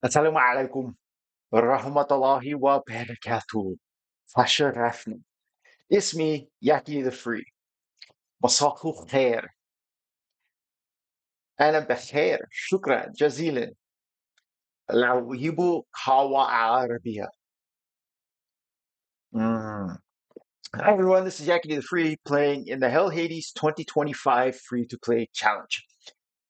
السلام عليكم ورحمة الله وبركاته. فشرفني. اسمي ياكي ذا فري. مساء الخير. أنا بخير. شكرا جزيلا. لو يبو قهوة عربية. Mm. Hi everyone, this is Yaki the Free playing in the Hell Hades 2025 free-to-play challenge.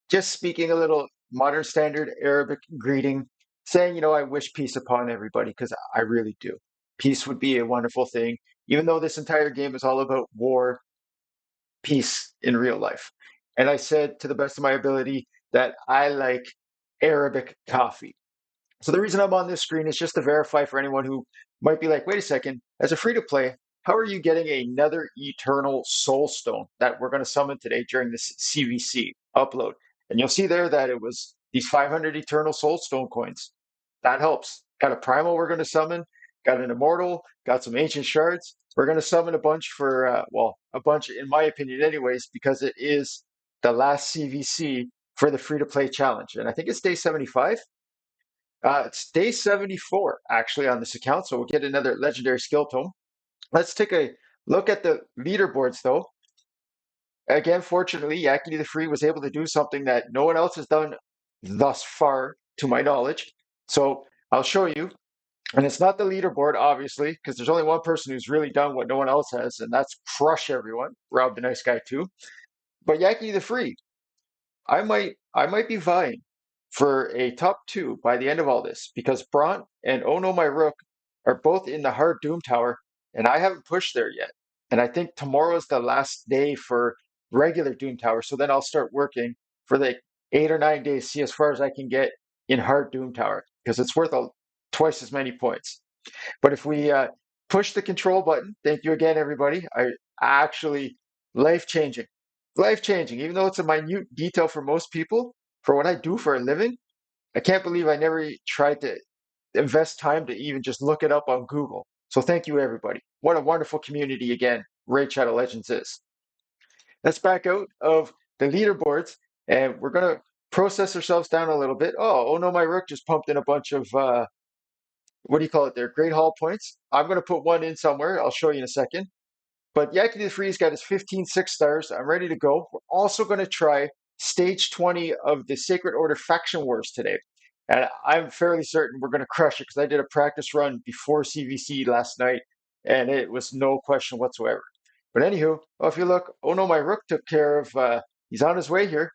Just speaking a little modern standard Arabic greeting, saying, I wish peace upon everybody because I really do. Peace would be a wonderful thing, even though this entire game is all about war, peace in real life. And I said to the best of my ability that I like Arabic coffee. So the reason I'm on this screen is just to verify for anyone who might be like, wait a second, as a free to play, how are you getting another eternal soulstone that we're going to summon today during this CvC upload? And you'll see there that it was these 500 eternal soulstone coins. That helps. Got a primal we're going to summon, got an immortal, got some ancient shards. We're going to summon a bunch for, a bunch in my opinion anyways, because it is the last CvC for the free to play challenge. And I think it's day 75. It's day 74 actually on this account, so we'll get another legendary skill tome. Let's take a look at the leaderboards though. Again, fortunately, Yakety the Free was able to do something that no one else has done thus far, to my knowledge. So I'll show you. And it's not the leaderboard, obviously, because there's only one person who's really done what no one else has, and that's crush everyone. Rob the Nice Guy too. But Yakety the Free, I might be vying for a top two by the end of all this because Bront and Oh No My Rook are both in the hard Doom Tower, and I haven't pushed there yet. And I think tomorrow is the last day for regular Doom Tower, so then I'll start working for the 8 or 9 days, see as far as I can get in hard Doom Tower because it's worth twice as many points. But if we push the control button, thank you again, everybody. I actually life changing, life changing. Even though it's a minute detail for most people, for what I do for a living, I can't believe I never tried to invest time to even just look it up on Google. So thank you, everybody. What a wonderful community again, Raid Shadow Legends is. Let's back out of the leaderboards and we're gonna process ourselves down a little bit. Oh no, my Rook just pumped in a bunch of what do you call it there? Great Hall points. I'm going to put one in somewhere. I'll show you in a second. But Yakety the Free's got his 15 6-stars. I'm ready to go. We're also going to try stage 20 of the Sacred Order Faction Wars today. And I'm fairly certain we're going to crush it because I did a practice run before CvC last night and it was no question whatsoever. But anywho, if you look, oh no, my Rook took care of, he's on his way here.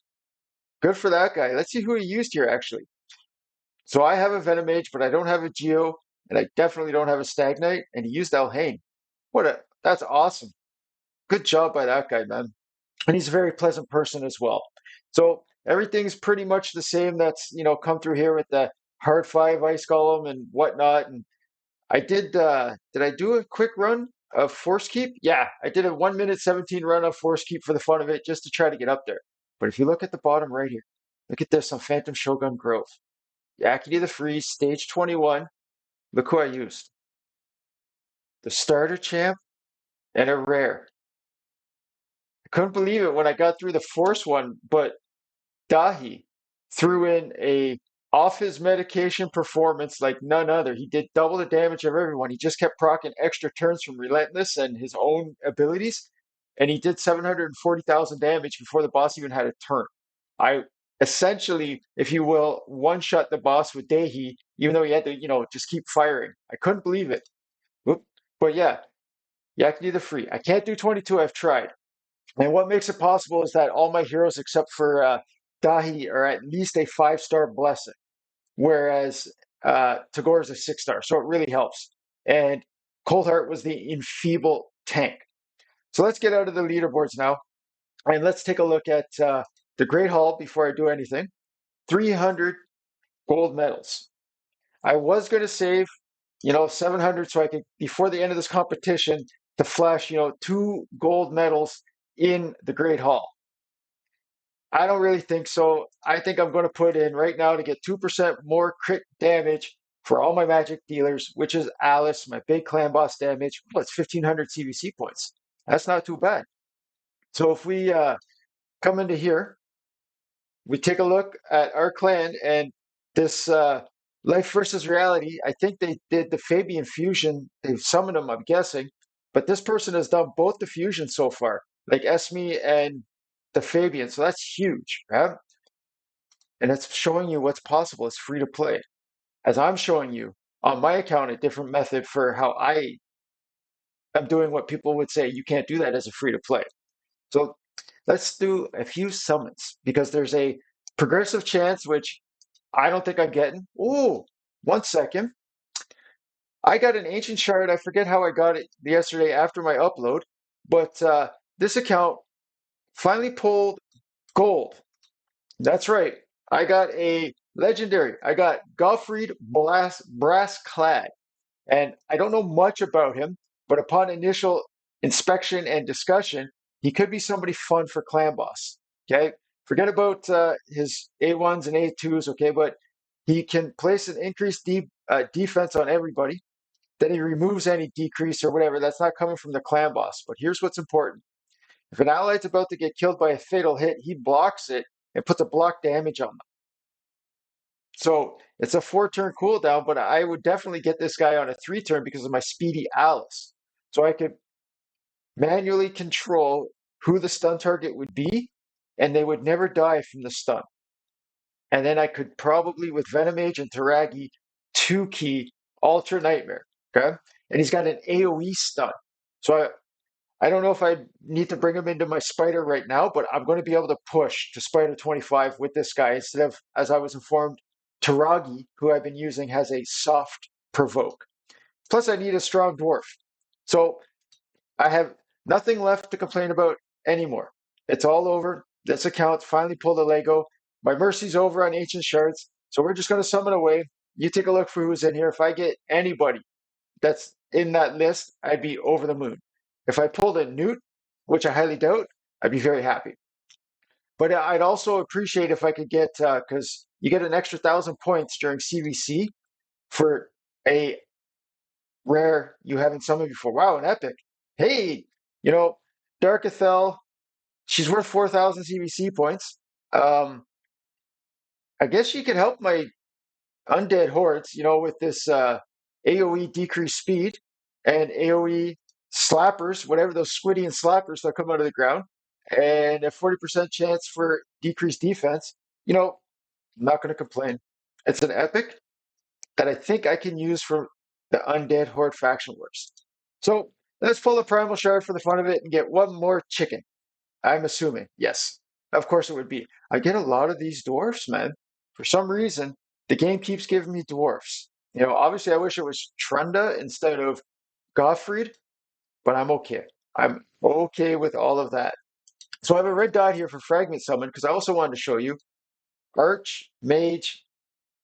Good for that guy. Let's see who he used here actually. So I have a Venom Mage, but I don't have a Geo, and I definitely don't have a Stagnite, and he used Elhain. That's awesome. Good job by that guy, man. And he's a very pleasant person as well. So everything's pretty much the same that's, come through here with the hard 5 Ice Golem and whatnot. And I did I do a quick run of Force Keep? Yeah, I did a 1 minute 17 run of Force Keep for the fun of it, just to try to get up there. But if you look at the bottom right here, look at this on Phantom Shogun Grove. Yakety the Free, stage 21. Look who I used. The starter champ and a rare. I couldn't believe it when I got through the force one, but Dahi threw in a off his medication performance like none other. He did double the damage of everyone. He just kept proccing extra turns from Relentless and his own abilities, and he did 740,000 damage before the boss even had a turn. I essentially, if you will, one-shot the boss with Dahi, even though he had to, just keep firing. I couldn't believe it. Oop. But yeah, Yakety the Free. I can't do 22. I've tried. And what makes it possible is that all my heroes except for Dahi are at least a 5-star blessing, whereas Tagore is a 6-star. So it really helps. And Coldheart was the enfeeble tank. So let's get out of the leaderboards now. And let's take a look at the Great Hall before I do anything. 300 gold medals. I was going to save 700 so I could, before the end of this competition, to flash, 2 gold medals in the Great Hall. I don't really think so. I think I'm going to put in right now to get 2% more crit damage for all my magic dealers, which is Alice, my big clan boss damage. Well, it's 1,500 CvC points. That's not too bad. So if we come into here, we take a look at our clan and this Life versus reality. I think they did the Fabian fusion. They've summoned him, I'm guessing. But this person has done both the fusions so far, like Esme and the Fabian. So that's huge, right? And it's showing you what's possible. It's free to play. As I'm showing you on my account, a different method for how I am doing what people would say you can't do that as a free to play. So let's do a few summons because there's a progressive chance, which I don't think I'm getting. Oh, 1 second. I got an ancient shard. I forget how I got it yesterday after my upload, but this account finally pulled gold. That's right. I got a legendary. I got Gottfried Brass Clad. And I don't know much about him, but upon initial inspection and discussion, he could be somebody fun for clan boss. Okay. Forget about his A1s and A2s. Okay. But he can place an increased defense on everybody. Then he removes any decrease or whatever. That's not coming from the clan boss. But here's what's important. If an ally's about to get killed by a fatal hit, he blocks it and puts a block damage on them. So it's a 4 turn cooldown, but I would definitely get this guy on a 3 turn because of my speedy Alice. So I could manually control who the stun target would be, and they would never die from the stun. And then I could probably, with Venomage and Taragi, 2-key Ultra Nightmare. Okay. And he's got an AoE stun. So I don't know if I need to bring him into my Spider right now, but I'm going to be able to push to Spider 25 with this guy instead of, as I was informed, Taragi, who I've been using, has a soft provoke. Plus, I need a strong dwarf. So I have nothing left to complain about anymore. It's all over. This account finally pulled a Leggo. My mercy's over on Ancient Shards. So we're just going to summon away. You take a look for who's in here. If I get anybody that's in that list, I'd be over the moon. If I pulled a Newt, which I highly doubt, I'd be very happy. But I'd also appreciate if I could get, because you get an extra 1,000 points during CvC for a rare you haven't summoned before. Wow, an epic. Hey, you know, Dark Athel, she's worth 4,000 CvC points. Um, I guess she could help my undead hordes, with this AoE decreased speed and AoE slappers, whatever those squidian slappers that come out of the ground, and a 40% chance for decreased defense. I'm not going to complain. It's an epic that I think I can use for the undead horde faction wars. So let's pull the primal shard for the fun of it and get one more chicken. I'm assuming. Yes. Of course it would be. I get a lot of these dwarfs, man. For some reason, the game keeps giving me dwarfs. Obviously I wish it was Trunda instead of Gottfried, but I'm okay. I'm okay with all of that. So I have a red dot here for Fragment Summon because I also wanted to show you Archmage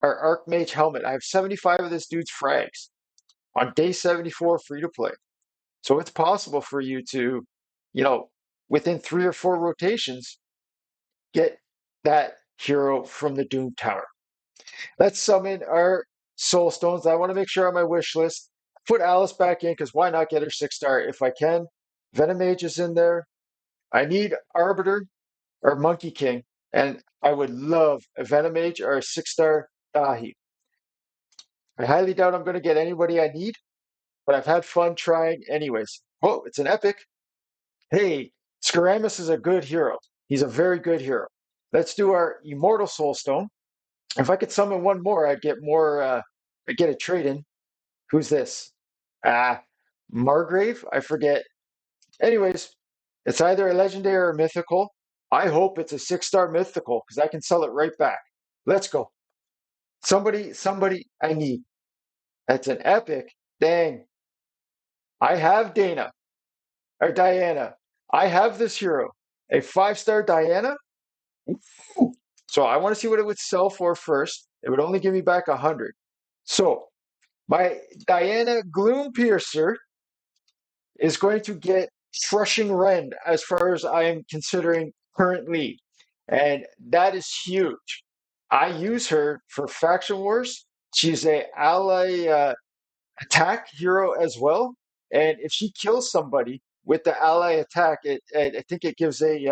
or Archmage Helmet. I have 75 of this dude's frags on day 74 free to play. So it's possible for you to, you know, within 3 or 4 rotations, get that hero from the Doom Tower. Let's summon our Soul Stones. I want to make sure on my wish list. Put Alice back in because why not get her 6-star if I can? Venomage is in there. I need Arbiter or Monkey King, and I would love a Venomage or a 6-star Dahi. I highly doubt I'm going to get anybody I need, but I've had fun trying anyways. Oh, it's an epic. Hey, Skaramis is a good hero. He's a very good hero. Let's do our Immortal Soulstone. If I could summon one more, I'd get more. I'd get a trade in. Who's this? Margrave? I forget. Anyways, it's either a legendary or a mythical. I hope it's a 6-star mythical because I can sell it right back. Let's go. Somebody I need. That's an epic. Dang. I have Dana or Diana. I have this hero. A 5-star Diana? Ooh. So I want to see what it would sell for first. It would only give me back 100. So my Diana Gloom Piercer is going to get Crushing Rend as far as I am considering currently. And that is huge. I use her for Faction Wars. She's a ally attack hero as well. And if she kills somebody with the ally attack, I think it gives a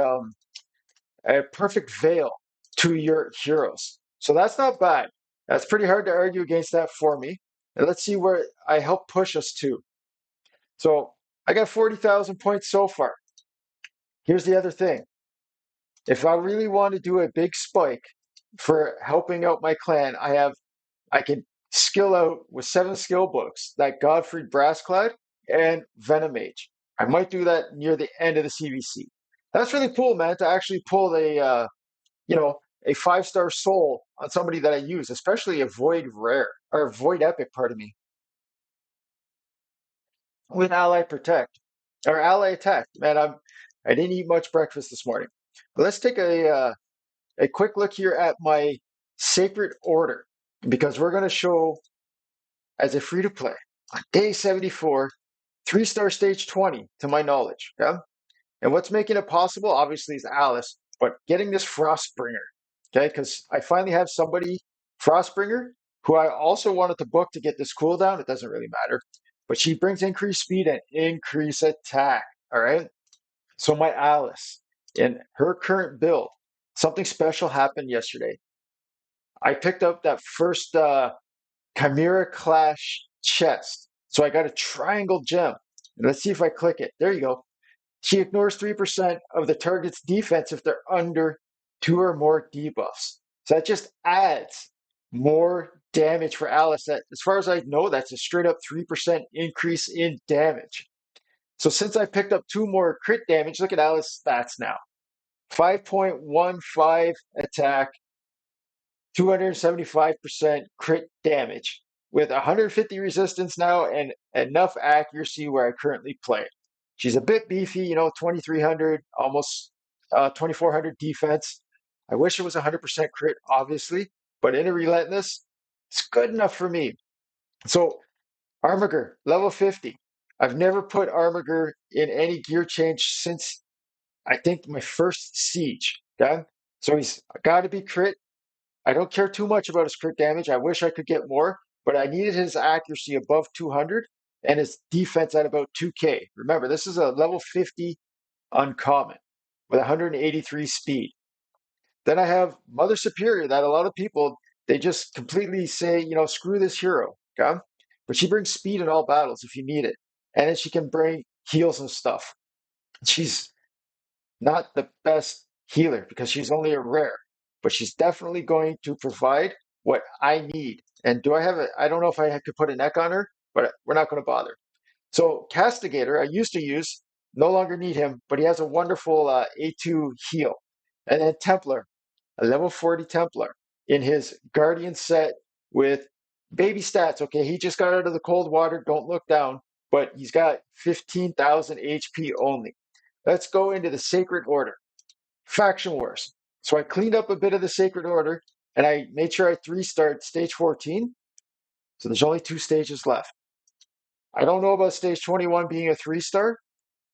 perfect veil to your heroes. So that's not bad. That's pretty hard to argue against that for me. And let's see where I help push us to. So I got 40,000 points so far. Here's the other thing. If I really want to do a big spike for helping out my clan, I can skill out with 7 skill books, that Godfrey Brassclad and Venom Mage. I might do that near the end of the CvC. That's really cool, man, to actually pull you know, a 5-star soul on somebody that I use, especially a Void Rare or Void Epic, pardon me, with Ally Protect or Ally Attack. Man, I didn't eat much breakfast this morning. But let's take a quick look here at my Sacred Order because we're going to show as a free to play on day 74, 3-star stage 20 to my knowledge. Okay? And what's making it possible, obviously, is Alice, but getting this Frostbringer. Okay, because I finally have somebody, Frostbringer, who I also wanted to book to get this cooldown. It doesn't really matter. But she brings increased speed and increased attack. All right. So my Alice, in her current build, something special happened yesterday. I picked up that first Chimera Clash chest. So I got a triangle gem. And let's see if I click it. There you go. She ignores 3% of the target's defense if they're under 2 or more debuffs. So that just adds more damage for Alice. That, as far as I know, that's a straight up 3% increase in damage. So since I picked up 2 more crit damage, look at Alice's stats now. 5.15 attack, 275% crit damage with 150 resistance now and enough accuracy where I currently play. She's a bit beefy, 2,300, almost 2,400 defense. I wish it was 100% crit, obviously, but in a relentless, it's good enough for me. So Armiger, level 50. I've never put Armiger in any gear change since I think my first siege. Okay, so he's got to be crit. I don't care too much about his crit damage. I wish I could get more, but I needed his accuracy above 200 and his defense at about 2K. Remember, this is a level 50 uncommon with 183 speed. Then I have Mother Superior that a lot of people, they just completely say, screw this hero. Okay? But she brings speed in all battles if you need it. And then she can bring heals and stuff. She's not the best healer because she's only a rare, but she's definitely going to provide what I need. And do I have it? I don't know if I could put a neck on her, but we're not going to bother. So Castigator, I used to use, no longer need him, but he has a wonderful A2 heal. And then Templar, a level 40 Templar in his Guardian set with baby stats. Okay, he just got out of the cold water. Don't look down, but he's got 15,000 HP only. Let's go into the Sacred Order. Faction Wars. So I cleaned up a bit of the Sacred Order and I made sure I 3-starred stage 14. So there's only 2 stages left. I don't know about stage 21 being a 3-star,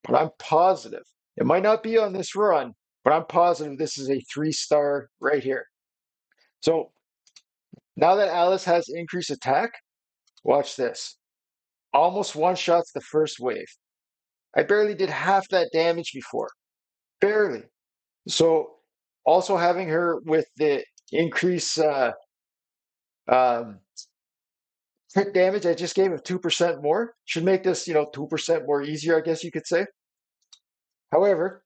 but I'm positive. It might not be on this run, but I'm positive this is a 3-star right here. So now that Alice has increased attack, watch this. Almost one-shots the first wave. I barely did half that damage before. Barely. So also having her with the increase um, crit damage I just gave of 2% more should make this, 2% more easier, I guess you could say. However,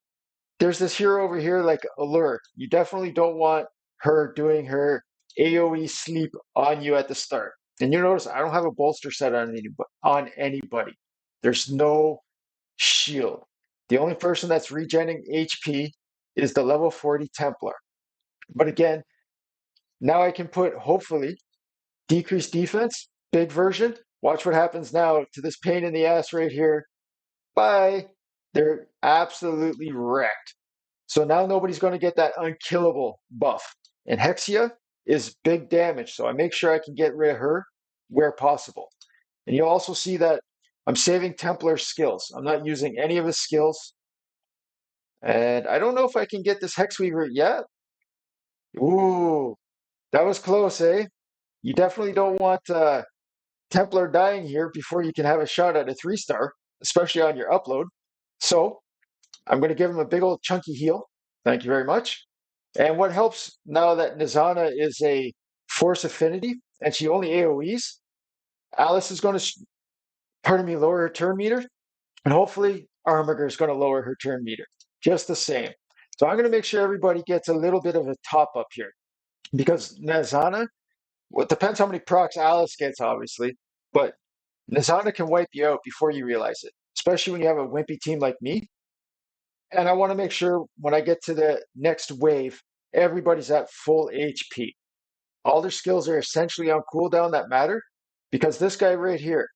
there's this hero over here like Allure. You definitely don't want her doing her AoE sleep on you at the start. And you notice I don't have a bolster set on anybody. There's no shield. The only person that's regenerating HP is the level 40 Templar. But again, now I can put, hopefully, decreased defense, big version. Watch what happens now to this pain in the ass right here. Bye. They're absolutely wrecked. So now nobody's going to get that unkillable buff. And Hexia is big damage, so I make sure I can get rid of her where possible. And you'll also see that I'm saving Templar skills. I'm not using any of his skills. And I don't know if I can get this Hexweaver yet. Ooh, that was close, eh? You definitely don't want Templar dying here before you can have a shot at a 3-star, especially on your upload. So I'm going to give him a big old chunky heal. Thank you very much. And what helps now that Nizana is a Force Affinity, and she only AoEs, Alice is going to, pardon me, lower her turn meter, and hopefully Armiger is going to lower her turn meter, just the same. So I'm going to make sure everybody gets a little bit of a top up here because Nazana, well, it depends how many procs Alice gets, obviously, but Nazana can wipe you out before you realize it, especially when you have a wimpy team like me. And I want to make sure when I get to the next wave, everybody's at full HP. All their skills are essentially on cooldown that matter because this guy right here,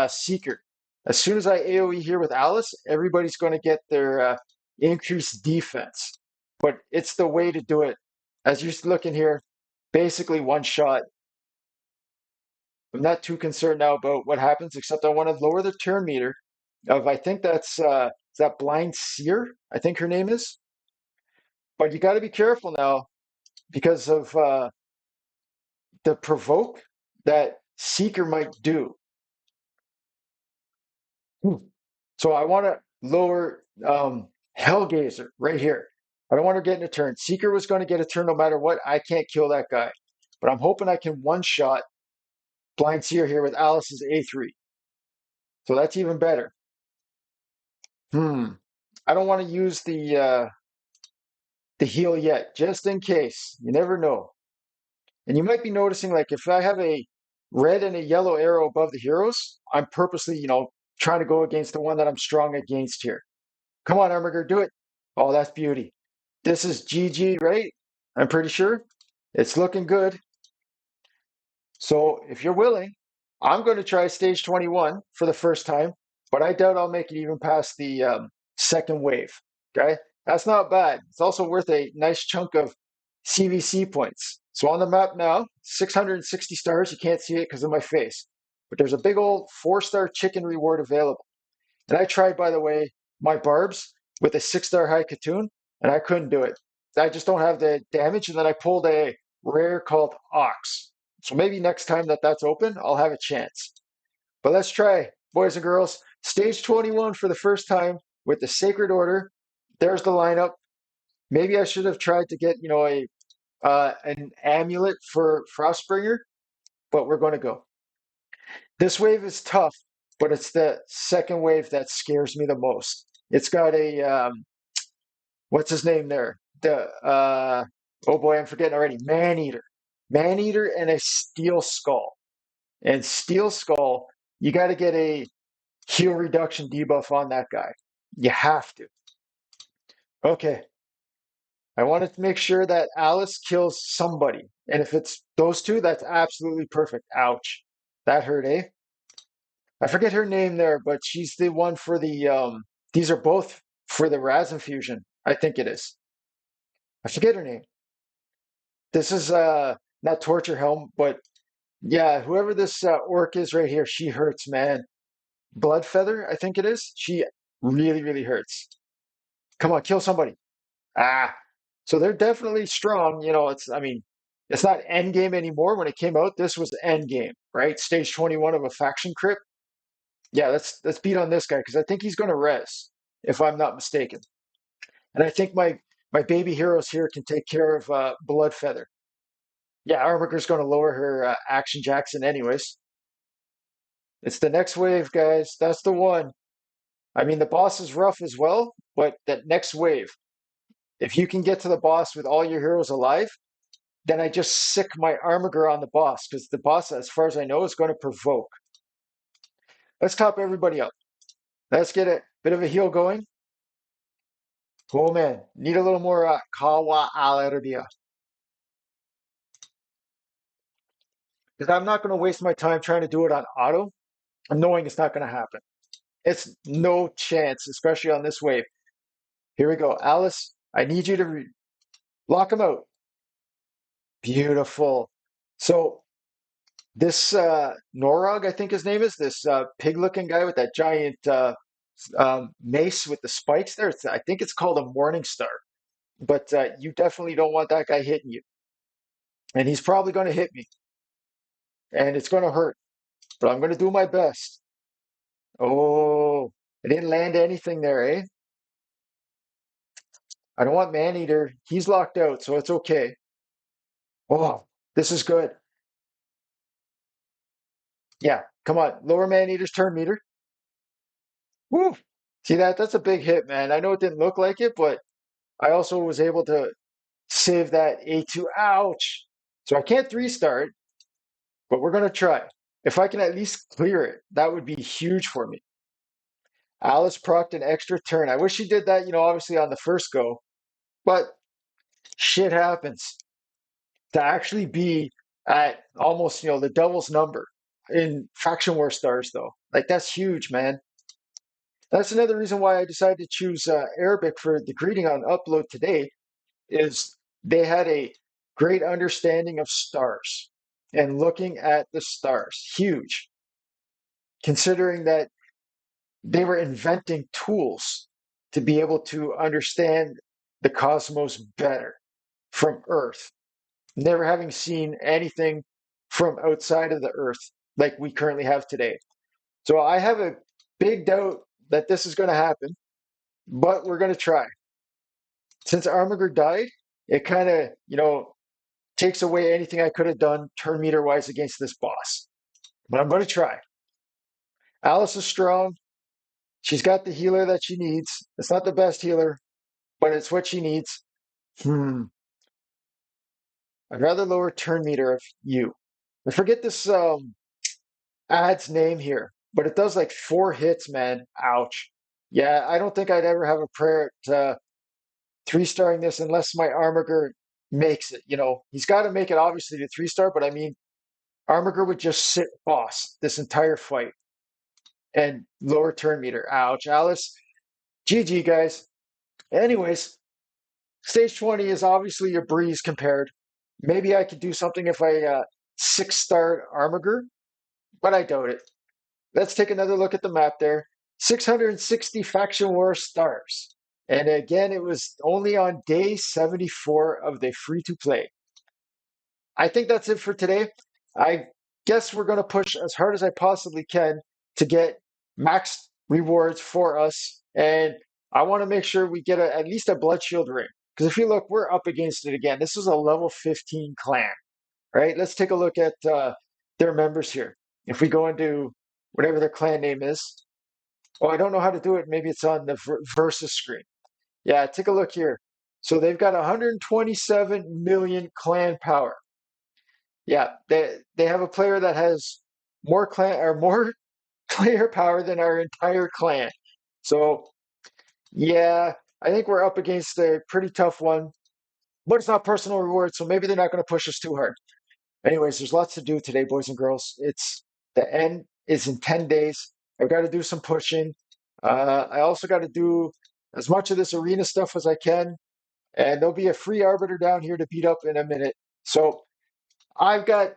Seeker, as soon as I AoE here with Alice, everybody's going to get their increased defense. But it's the way to do it. As you're looking here, basically one shot. I'm not too concerned now about what happens, except I want to lower the turn meter of, I think that's, is that Blind Seer? I think her name is. But you got to be careful now because of the provoke that Seeker might do. So I want to lower Hellgazer right here. I don't want her getting a turn. Seeker was going to get a turn no matter what. I can't kill that guy. But I'm hoping I can one-shot Blind Seer here with Alice's A3. So that's even better. I don't want to use the heal yet, just in case. You never know. And you might be noticing, like, if I have a red and a yellow arrow above the heroes, I'm purposely, trying to go against the one that I'm strong against here. Come on, Armiger, do it. Oh, that's beauty. This is GG, right? I'm pretty sure. It's looking good. So if you're willing, I'm going to try stage 21 for the first time, but I doubt I'll make it even past the second wave. Okay? That's not bad. It's also worth a nice chunk of CvC points. So on the map now, 660 stars. You can't see it because of my face, but there's a big old 4-star chicken reward available. And I tried, by the way, my barbs with a 6-star high Katoon, and I couldn't do it. I just don't have the damage. And then I pulled a rare called Ox. So maybe next time that that's open, I'll have a chance. But let's try, boys and girls. Stage 21 for the first time with the Sacred Order. There's the lineup. Maybe I should have tried to get, an amulet for Frostbringer, but we're going to go. This wave is tough, but it's the second wave that scares me the most. It's got a what's his name there? The oh boy, I'm forgetting already. Man-eater, and a Steel Skull. And Steel Skull, you got to get a heal reduction debuff on that guy. You have to. Okay. I wanted to make sure that Alice kills somebody. And if it's those two, that's absolutely perfect. Ouch. That hurt, eh? I forget her name there, but she's the one for the these are both for the Raz infusion. I think it is. I forget her name. This is not Torture Helm, but yeah, whoever this orc is right here, she hurts, man. Blood Feather, I think it is. She really, really hurts. Come on, kill somebody. Ah, so they're definitely strong. It's not end game anymore. When it came out, this was end game, right? Stage 21 of a faction crypt. Yeah, let's beat on this guy because I think he's going to res, if I'm not mistaken. And I think my baby heroes here can take care of Blood Feather. Yeah, Armiger's going to lower her Action Jackson anyways. It's the next wave, guys. That's the one. I mean, the boss is rough as well, but that next wave, if you can get to the boss with all your heroes alive, then I just sick my Armiger on the boss because the boss, as far as I know, is going to provoke. Let's top everybody up. Let's get a bit of a heal going. Oh man, need a little more Kawa Alarabia. Because I'm not going to waste my time trying to do it on auto, knowing it's not going to happen. It's no chance, especially on this wave. Here we go. Alice, I need you to lock him out. Beautiful. So this Norog, I think his name is, this pig-looking guy with that giant mace with the spikes there. I think it's called a Morning Star. But you definitely don't want that guy hitting you. And he's probably going to hit me. And it's going to hurt. But I'm going to do my best. Oh, I didn't land anything there, eh? I don't want Maneater. He's locked out, so it's okay. Oh, This is good. Yeah, come on. Lower man eater's turn meter. Woo! See that? That's a big hit, man. I know it didn't look like it, but I also was able to save that A2. Ouch! So I can't 3-star it, but we're gonna try. If I can at least clear it, that would be huge for me. Alice procced an extra turn. I wish she did that, obviously on the first go, but shit happens. To actually be at almost, the devil's number in faction war stars, though, like that's huge, man. That's another reason why I decided to choose Arabic for the greeting on upload today. Is they had a great understanding of stars and looking at the stars. Huge, considering that they were inventing tools to be able to understand the cosmos better from Earth, never having seen anything from outside of the Earth like we currently have today. So I have a big doubt that this is going to happen, but we're going to try. Since Armiger died, it kind of, takes away anything I could have done turn meter wise against this boss. But I'm going to try. Alice is strong. She's got the healer that she needs. It's not the best healer, but it's what she needs. I'd rather lower turn meter of you. I forget this ad's name here, but it does like 4 hits, man. Ouch. Yeah, I don't think I'd ever have a prayer at 3-starring this unless my Armiger makes it. He's got to make it obviously to 3-star, but I mean, Armiger would just sit boss this entire fight and lower turn meter. Ouch, Alice. GG, guys. Anyways, stage 20 is obviously a breeze compared. Maybe I could do something if I 6-starred Armiger, but I doubt it. Let's take another look at the map there. 660 faction war stars. And again, it was only on day 74 of the free to play. I think that's it for today. I guess we're going to push as hard as I possibly can to get max rewards for us. And I want to make sure we get at least a Blood Shield ring. Because if you look, we're up against it again. This is a level 15 clan, right? Let's take a look at their members here. If we go into whatever their clan name is. Oh, I don't know how to do it. Maybe it's on the versus screen. Yeah, take a look here. So they've got 127 million clan power. Yeah, they have a player that has more clan or more player power than our entire clan. So yeah, I think we're up against a pretty tough one, but it's not personal reward, so maybe they're not going to push us too hard. Anyways, there's lots to do today, boys and girls. It's the end is in 10 days. I've got to do some pushing. I also got to do as much of this arena stuff as I can, and there'll be a free arbiter down here to beat up in a minute. So I've got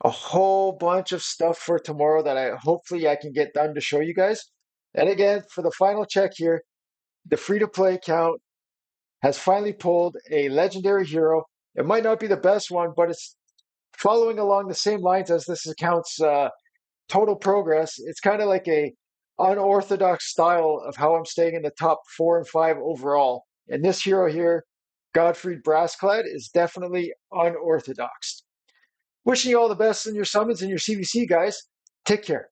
a whole bunch of stuff for tomorrow that hopefully I can get done to show you guys. And again, for the final check here, the free-to-play account has finally pulled a legendary hero. It might not be the best one, but it's following along the same lines as this account's total progress. It's kind of like a unorthodox style of how I'm staying in the top 4 and 5 overall. And this hero here, Godfried Brassclad, is definitely unorthodox. Wishing you all the best in your summons and your CvC, guys. Take care.